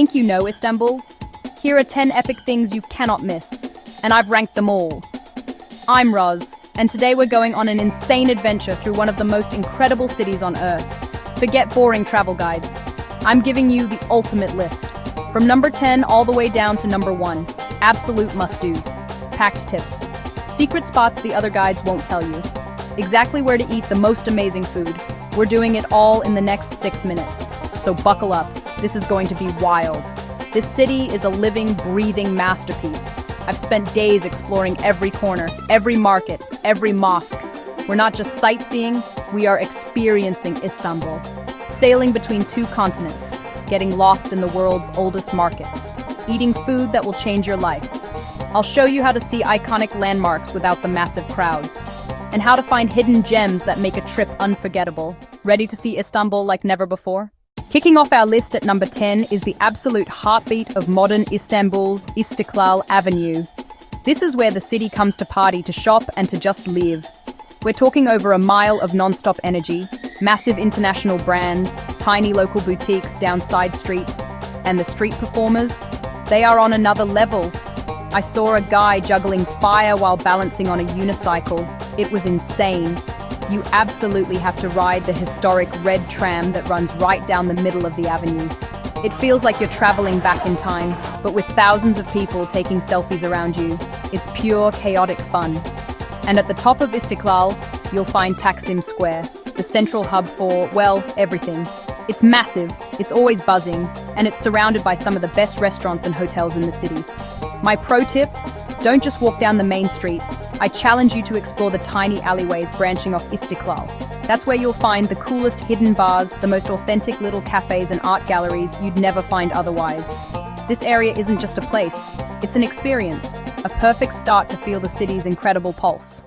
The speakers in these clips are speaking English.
Think you know Istanbul? Here are 10 epic things you cannot miss, and I've ranked them all. I'm Roz, and today we're going on an insane adventure through one of the most incredible cities on Earth. Forget boring travel guides. I'm giving you the ultimate list. From number 10 all the way down to number 1. Absolute must-dos. Packed tips. Secret spots the other guides won't tell you. Exactly where to eat the most amazing food. We're doing it all in the next 6 minutes. So buckle up. This is going to be wild. This city is a living, breathing masterpiece. I've spent days exploring every corner, every market, every mosque. We're not just sightseeing, we are experiencing Istanbul. Sailing between two continents, getting lost in the world's oldest markets, eating food that will change your life. I'll show you how to see iconic landmarks without the massive crowds, and how to find hidden gems that make a trip unforgettable. Ready to see Istanbul like never before? Kicking off our list at number 10 is the absolute heartbeat of modern Istanbul, Istiklal Avenue. This is where the city comes to party, to shop, and to just live. We're talking over a mile of non-stop energy, massive international brands, tiny local boutiques down side streets, and the street performers. They are on another level. I saw a guy juggling fire while balancing on a unicycle. It was insane. You absolutely have to ride the historic red tram that runs right down the middle of the avenue. It feels like you're traveling back in time, but with thousands of people taking selfies around you. It's pure chaotic fun. And at the top of Istiklal, you'll find Taksim Square, the central hub for, well, everything. It's massive, it's always buzzing, and it's surrounded by some of the best restaurants and hotels in the city. My pro tip, don't just walk down the main street. I challenge you to explore the tiny alleyways branching off Istiklal. That's where you'll find the coolest hidden bars, the most authentic little cafes and art galleries you'd never find otherwise. This area isn't just a place, it's an experience, a perfect start to feel the city's incredible pulse.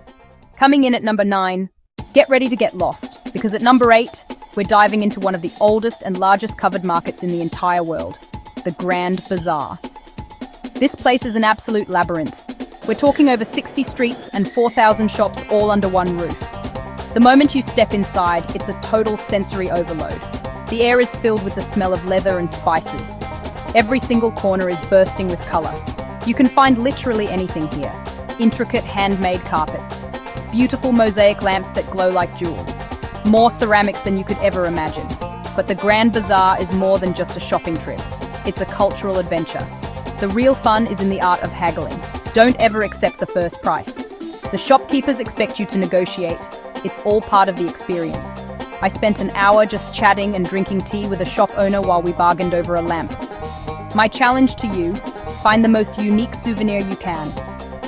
Coming in at number 9, get ready to get lost, because at number 8, we're diving into one of the oldest and largest covered markets in the entire world, the Grand Bazaar. This place is an absolute labyrinth. We're talking over 60 streets and 4,000 shops all under one roof. The moment you step inside, it's a total sensory overload. The air is filled with the smell of leather and spices. Every single corner is bursting with color. You can find literally anything here. Intricate handmade carpets, beautiful mosaic lamps that glow like jewels, more ceramics than you could ever imagine. But the Grand Bazaar is more than just a shopping trip. It's a cultural adventure. The real fun is in the art of haggling. Don't ever accept the first price. The shopkeepers expect you to negotiate. It's all part of the experience. I spent an hour just chatting and drinking tea with a shop owner while we bargained over a lamp. My challenge to you, find the most unique souvenir you can.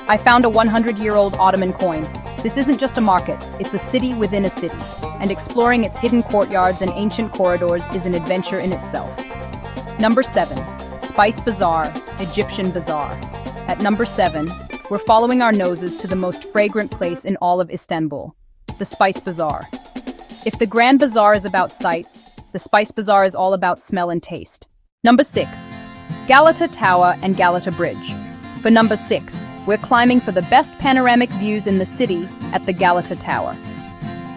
I found a 100-year-old Ottoman coin. This isn't just a market, it's a city within a city, and exploring its hidden courtyards and ancient corridors is an adventure in itself. Number 7, Spice Bazaar, Egyptian Bazaar. At number 7, we're following our noses to the most fragrant place in all of Istanbul, the Spice Bazaar. If the Grand Bazaar is about sights, the Spice Bazaar is all about smell and taste. Number 6, Galata Tower and Galata Bridge. For number 6, we're climbing for the best panoramic views in the city at the Galata Tower.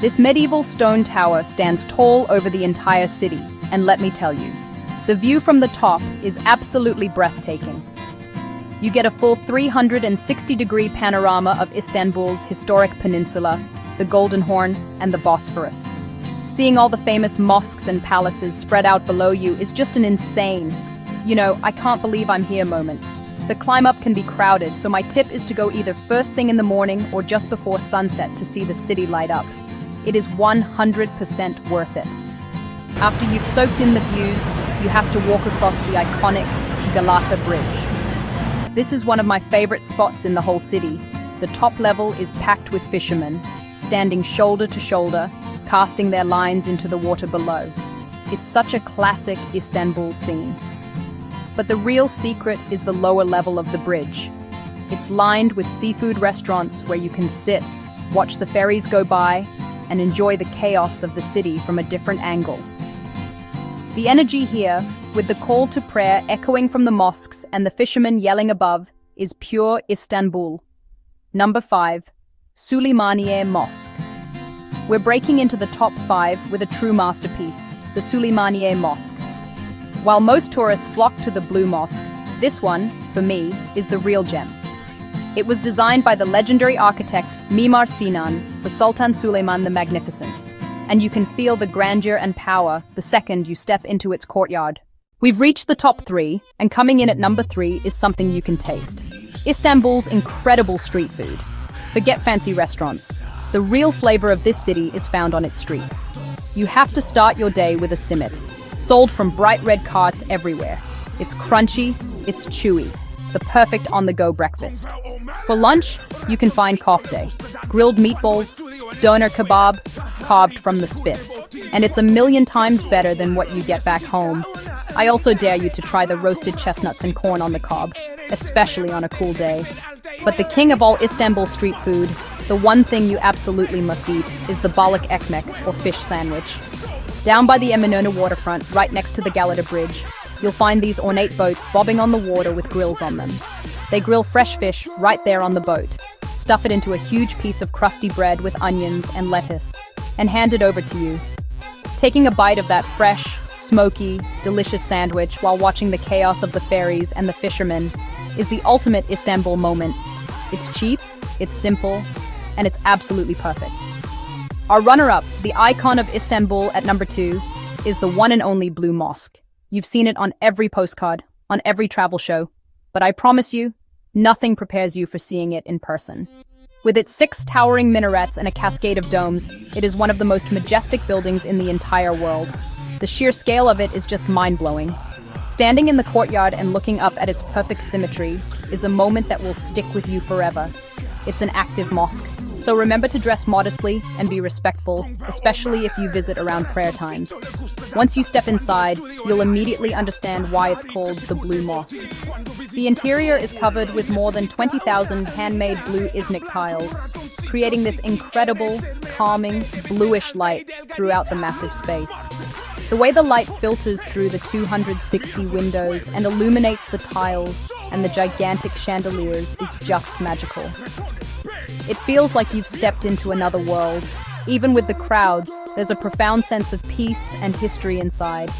This medieval stone tower stands tall over the entire city, and let me tell you, the view from the top is absolutely breathtaking. You get a full 360-degree panorama of Istanbul's historic peninsula, the Golden Horn, and the Bosphorus. Seeing all the famous mosques and palaces spread out below you is just an insane, I can't believe I'm here moment. The climb up can be crowded, so my tip is to go either first thing in the morning or just before sunset to see the city light up. It is 100% worth it. After you've soaked in the views, you have to walk across the iconic Galata Bridge. This is one of my favorite spots in the whole city. The top level is packed with fishermen, standing shoulder to shoulder, casting their lines into the water below. It's such a classic Istanbul scene. But the real secret is the lower level of the bridge. It's lined with seafood restaurants where you can sit, watch the ferries go by, and enjoy the chaos of the city from a different angle. The energy here, with the call to prayer echoing from the mosques and the fishermen yelling above, is pure Istanbul. Number 5, Süleymaniye Mosque. We're breaking into the top 5 with a true masterpiece, the Süleymaniye Mosque. While most tourists flock to the Blue Mosque, this one, for me, is the real gem. It was designed by the legendary architect Mimar Sinan for Sultan Suleiman the Magnificent, and you can feel the grandeur and power the second you step into its courtyard. We've reached the top 3, and coming in at number 3 is something you can taste. Istanbul's incredible street food. Forget fancy restaurants. The real flavor of this city is found on its streets. You have to start your day with a simit, sold from bright red carts everywhere. It's crunchy, it's chewy, the perfect on-the-go breakfast. For lunch, you can find kofte, grilled meatballs, doner kebab, carved from the spit. And it's 1,000,000 times better than what you get back home. I also dare you to try the roasted chestnuts and corn on the cob, especially on a cool day. But the king of all Istanbul street food, the one thing you absolutely must eat, is the balık ekmek, or fish sandwich. Down by the Eminönü waterfront, right next to the Galata Bridge, you'll find these ornate boats bobbing on the water with grills on them. They grill fresh fish right there on the boat, stuff it into a huge piece of crusty bread with onions and lettuce, and hand it over to you. Taking a bite of that fresh, smoky, delicious sandwich while watching the chaos of the ferries and the fishermen is the ultimate Istanbul moment. It's cheap, it's simple, and it's absolutely perfect. Our runner-up, the icon of Istanbul at number 2, is the one and only Blue Mosque. You've seen it on every postcard, on every travel show, but I promise you, nothing prepares you for seeing it in person. With its 6 towering minarets and a cascade of domes, it is one of the most majestic buildings in the entire world. The sheer scale of it is just mind-blowing. Standing in the courtyard and looking up at its perfect symmetry is a moment that will stick with you forever. It's an active mosque, so remember to dress modestly and be respectful, especially if you visit around prayer times. Once you step inside, you'll immediately understand why it's called the Blue Mosque. The interior is covered with more than 20,000 handmade blue Iznik tiles, creating this incredible, calming, bluish light throughout the massive space. The way the light filters through the 260 windows and illuminates the tiles and the gigantic chandeliers is just magical. It feels like you've stepped into another world. Even with the crowds, there's a profound sense of peace and history inside.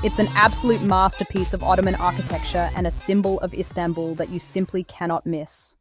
It's an absolute masterpiece of Ottoman architecture and a symbol of Istanbul that you simply cannot miss.